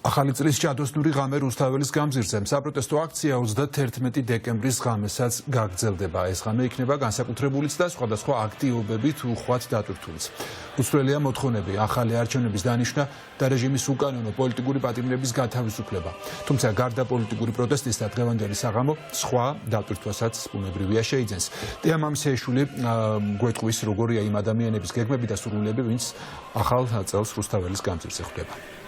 ახალი წლის ჯადოსნური ღამე რუსთაველის გამზირზე საპროტესტო აქცია 31 დეკემბრის ღამესაც გაგრძელდება. ეს ღამე იქნება განსაკუთრებულიც და სხვადასხვა აქტივობებით უხვად დატვირთულიც. უცვლელია მოთხოვნები, ახალი არჩევნების დანიშვნა და რეჟიმის უკანონო პოლიტიკური პატიმრების გათავისუფლება. თუმცა გარდა პოლიტიკური პროტესტისა დღევანდელი საღამო სხვა დატვირთვასაც ბუნებრივია შეიძენს. დეა მამისეიშვილი გვეტყვის როგორია იმ ადამიანების გეგმები და სურვილები, ვინც ახალ წელს რუსთაველის გამზირზე ხვდება.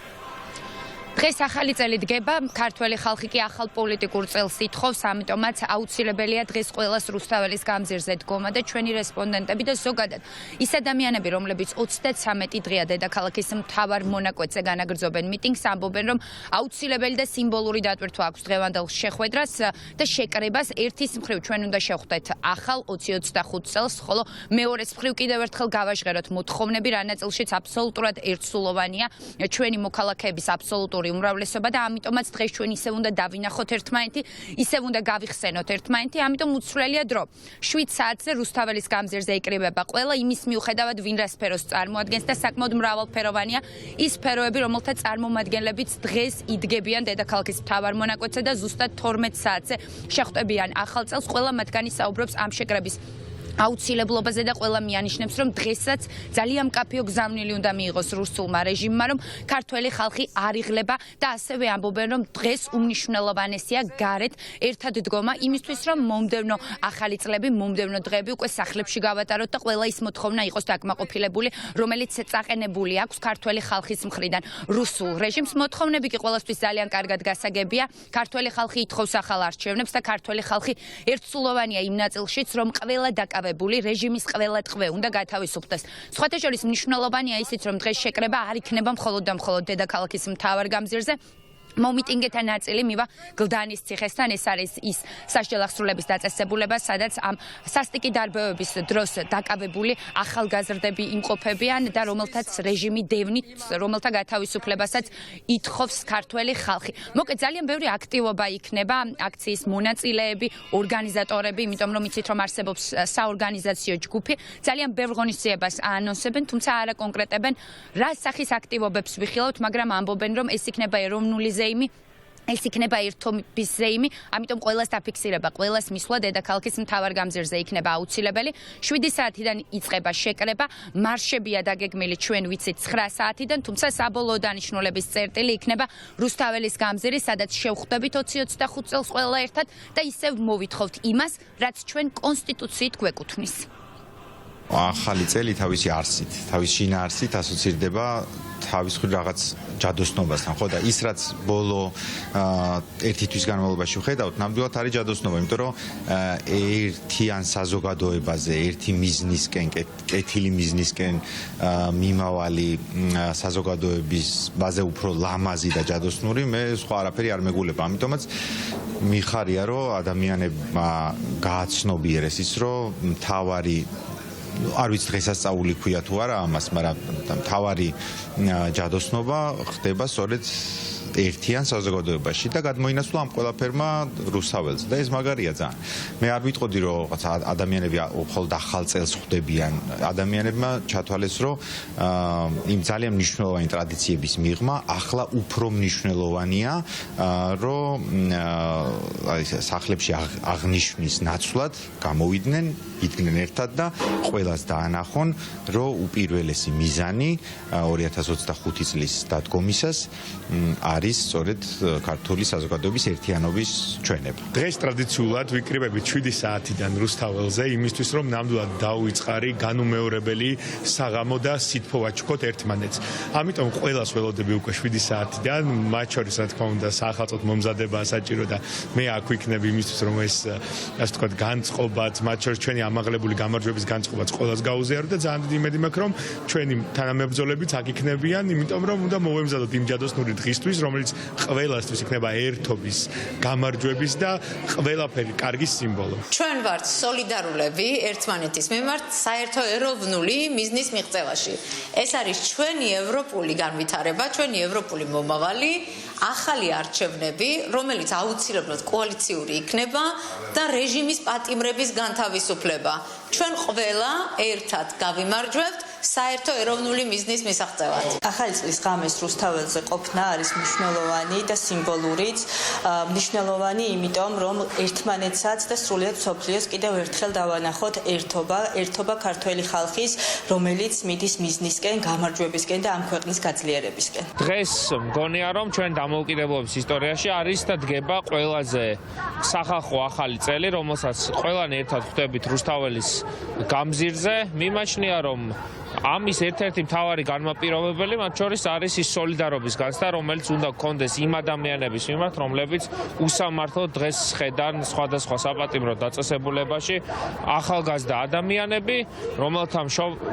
დღეს ახალი წელი დგება, ქართველი ხალხი კი ახალ პოლიტიკურ წელს ითხოვს, ამიტომაც აუცილებელია დღეს ყველას რუსთაველის გამზირზე დგომა და ჩვენი რესპონდენტები და ზოგადად ის ადამიანები, რომლებიც 33 დღეა დედაქალაქის მთავარ მონაკვეთზე განაგრძობენ მიტინგს, ამბობენ, რომ აუცილებელი და სიმბოლური დატვირთვა აქვს დღევანდელ შეხვედრას და შეკრებას. ერთის მხრივ ჩვენ უნდა შევხვდეთ ახალ 2025 წელს, ხოლო მეორეს მხრივ კიდევ ერთხელ გავაჟღეროთ მოთხოვნები, რა ნაწილშიც აბსოლუტურად ერთსულოვანია ჩვენი მოქალაქეების აბსოლუტური უმრავლესობა და ამიტომაც დღეს ჩვენ ისევ უნდა დავინახოთ ერთმანეთი, ისევ უნდა გავიხსენოთ ერთმანეთი, ამიტომ უცვლელია დრო. 7 საათზე რუსთაველის გამზირზე იკრიბება ყველა იმის მიუხედავად ვინ რა სფეროს წარმოადგენს და საკმაოდ მრავალფეროვანია ის სფეროები, რომელთა წარმომადგენლებიც დღეს იდგებიან დედაქალაქის მთავარ მონაკვეთზე და ზუსტად 12 საათზე შეხვდებიან ახალ წელს. ყველა მათგანი საუბრობს ამ შეკრების აუცილებლობაზე და ყველა მიანიშნებს, რომ დღესაც ძალიან მკაფიო გზავნილი უნდა მიიღოს რუსულმა რეჟიმმა, რომ ქართველი ხალხი არ იღლება და ასევე ამბობენ, რომ დღეს უმნიშვნელოვანესია გარეთ ერთად დგომა იმისთვის, რომ მომდევნო ახალი წლები, მომდევნო დღეები უკვე სახლებში გავატაროთ და ყველა ის მოთხოვნა იყოს დაკმაყოფილებული, რომელიც წაყენებული აქვს ქართველი ხალხის მხრიდან რუსულ რეჟიმს. მოთხოვნები კი ყველასთვის ძალიან კარგად გასაგებია. ქართველი ხალხი ითხოვს ახალ არჩევნებს და ქართველი ხალხი ერთსულოვანია იმ ნაწილშიც, რომ ყველა რეჟიმის ყველა ტყვე უნდა გათავისუფლდეს. სხვათა შორის მნიშვნელოვანია ისიც, რომ დღეს შეკრება არ იქნება მხოლოდ და მხოლოდ დედაქალაქის მთავარ გამზირზე. მომიტინგეთა ნაწილი მივა გლდანის ციხესთან, ეს არის ის სასჯელ აღსრულების დაწესებულება, სადაც ამ სასტიკი დარბევების დროს დაკავებული ახალგაზრდები იმყოფებიან და რომელთაც რეჟიმი დევნით, რომელთა გათავისუფლებასაც ითხოვს ქართველი ხალხი. მოკლედ ძალიან ბევრი აქტივობა იქნება, აქციის მონაწილეები, ორგანიზატორები, იმიტომ რომ იცით რომ არსებობს საორგანიზაციო ჯგუფი, ძალიან ბევრ ღონისძიებას აანონსებენ, თუმცა არ აკონკრეტებენ რა სახის აქტივობებს ვიხილავთ, მაგრამ ამბობენ რომ ეს იქნება ეროვნული ეს იქნება ერთობის ზეიმი, ამიტომ ყველას დაფიქსირება, ყველას მისვლა დედაქალაქის მთავარ გამზირზე იქნება აუცილებელი. 7 საათიდან იწყება შეკრება, მარშებია დაგეგმილი ჩვენ ვიცით 9 საათიდან, თუმცა საბოლოო დანიშნულების წერტილი იქნება რუსთაველის გამზირი, სადაც შევხვდებით 2025 წელს ყველა ერთად და ისევ მოვითხოვთ იმას, რაც ჩვენ კონსტიტუციით გვეკუთვნის. ახალი წელი თავისი არსით, თავის შინაარსით ასოცირდება თავის მხრივ რაღაც ჯადოსნობასთან, ხო და ის რაც ბოლო ერთი თვის განმავლობაში ვხედავთ, ნამდვილად არის ჯადოსნობა, იმიტომ რომ ერთიან საზოგადოებაზე, ერთი მიზნისკენ, კეთილი მიზნისკენ მიმავალი საზოგადოების ბაზე უფრო ლამაზი და ჯადოსნური, მე სხვა არაფერი არ მეგულება. ამიტომაც მიხარია, რომ ადამიანებმა გააცნობიერეს ის, რომ მთავარი არ ვიცი დღესასწაული ქვია თუ არა ამას, მაგრამ მთავარი ჯადოსნობა ხდება სწორედ ერთიან საზოგადოებაში და გადმოინაცვლა ამ ყველაფერმა რუსთაველს და ეს მაგარია ძალიან. მე არ ვიტყოდი რომ ადამიანები მხოლოდ ახალ წელს ხვდებიან, ადამიანებმა ჩათვალეს რომ იმ ძალიან მნიშვნელოვანი ტრადიციების მიღმა ახლა უფრო მნიშვნელოვანია რომ სახლებში აღნიშვნის ნაცვლად გამოვიდნენ, იდგნენ ერთად და ყველას დაანახონ რომ უპირველესი მიზანი 2025 წლის დადგომისას არის სწორედ ქართული საზოგადოების ერთიანობის ჩვენება. დღეს ტრადიციულად ვიკრიბებით 7 საათიდან რუსთაველზე იმისთვის, რომ ნამდვილად დაუიწყარი განუმეორებელი საღამო და სითბო ვაჩქოთ ერთმანეთს. ამიტომ ყველას ველოდები უკვე 7 საათიდან, მათ შორის რა თქმა უნდა სახელმწიფო მომზადება საჭირო და მე აქ ვიქნები იმისთვის, რომ ეს ასე ვთქვათ განწყობაც, მათ შორის ჩვენი ამაღლებული გამარჯვების განწყობაც ყველას გაუზიარო და ძალიან დიდი იმედი მაქვს, რომ ჩვენი თანამებრძოლებიც აქ იქნებიან, იმიტომ რომ უნდა მოვემზადოთ იმ ჯადოსნური დღისთვის, რომელიც ყველასთვის იქნება ერთობის, გამარჯვების და ყველაფერი კარგის სიმბოლო. ჩვენ ვართ სოლიდარულები ერთმანეთის მიმართ საერთო ეროვნული მიზნის მიღწევაში. ეს არის ჩვენი ევროპული განვითარება, ჩვენი ევროპული მომავალი, ახალი არჩევნები, რომელიც აუცილებლად კოალიციური იქნება და რეჟიმის პატიმრების განთავისუფლება. ჩვენ ყველა ერთად გავიმარჯვებთ საერთო ეროვნული მიზნის მისაღწევად. ახალი წლის ღამეს რუსთაველზე ყოფნა არის მნიშვნელოვანი და სიმბოლურიც. მნიშვნელოვანი იმიტომ, რომ ერთმანეთსაც და სრულიად მსოფლიოს კიდევ ერთხელ დავანახოთ ერთობა ქართველი ხალხის, რომელიც მიდის მიზნისკენ, გამარჯვებისკენ და ამ ქვეყნის გაძლიერებისკენ. დღეს მგონია, რომ ჩვენ დამოუკიდებლობის ისტორიაში არის და დგება ყველაზე სახალხო ახალი წელი, რომელსაც ყველანი ერთად ხვდებით რუსთაველის გამზირზე. მიმაჩნია, რომ ამის ერთ-ერთი მთავარი განმაპირობებელი მათ შორის არის ის სოლიდარობის განცდა, რომელიც უნდა გქონდეს იმ ადამიანების მიმართ, რომლებიც უსამართლოდ დღეს ხედან სხვადასხვა საპატიმრო დაწესებულებაში ახალგაზრდა ადამიანები, რომელთა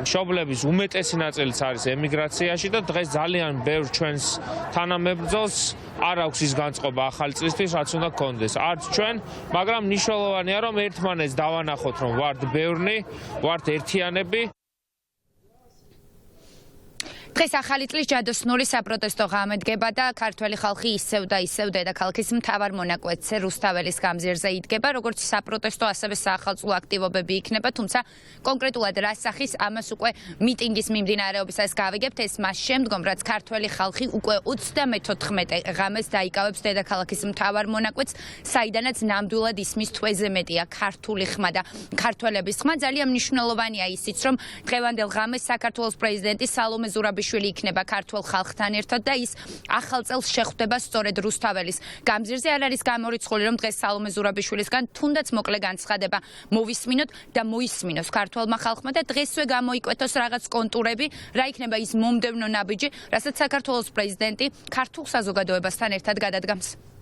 მშობლების უმეტესი ნაწილიც არის ემიგრაციაში და დღეს ძალიან ბევრ ჩვენს თანამებრძოლს არ აქვს ის განწყობა ახალი წლისთვის, რაც უნდა გქონდეს. არც ჩვენ, მაგრამ მნიშვნელოვანია, რომ ერთმანეთს დავანახოთ, რომ ვართ ბევრნი, ვართ ერთიანები. დღეს ახალი წლის ჯადოსნური საპროტესტო ღამე დგება და ქართველი ხალხი ისევ და ისევ დედაქალაქის მთავარ მონაკვეთზე რუსთაველის გამზირზე იდგება, როგორც საპროტესტო, ასევე საახალწლო აქტივობები იქნება, თუმცა კონკრეტულად რა სახის, ამას უკვე მიტინგის მიმდინარეობისას გავიგებთ. ეს მას შემდგომ, რაც ქართველი ხალხი უკვე 34 ღამეს დაიკავებს დედაქალაქის მთავარ მონაკვეთს, საიდანაც ნამდვილად ისმის თვეზე მეტია ქართული ხმა და ქართველების ხმა. ძალიან მნიშვნელოვანია ისიც, რომ დღევანდელ ღამეს საქართველოს პრეზიდენტი სალომე ზურაბიშვილი იქნება ქართულ ხალხთან ერთად და ის ახალ წელს შეხვდება სწორედ რუსთაველის გამზირზე. არ არის გამორიცხული, რომ დღეს სალომე ზურაბიშვილისგან თუნდაც მოკლე განცხადება მოვისმინოთ და მოისმინოს ქართულმა ხალხმა და დღესვე გამოიკვეთოს რაღაც კონტურები, რა იქნება ის მომდევნო ნაბიჯი, რასაც საქართველოს პრეზიდენტი ქართულ საზოგადოებასთან ერთად გადადგამს.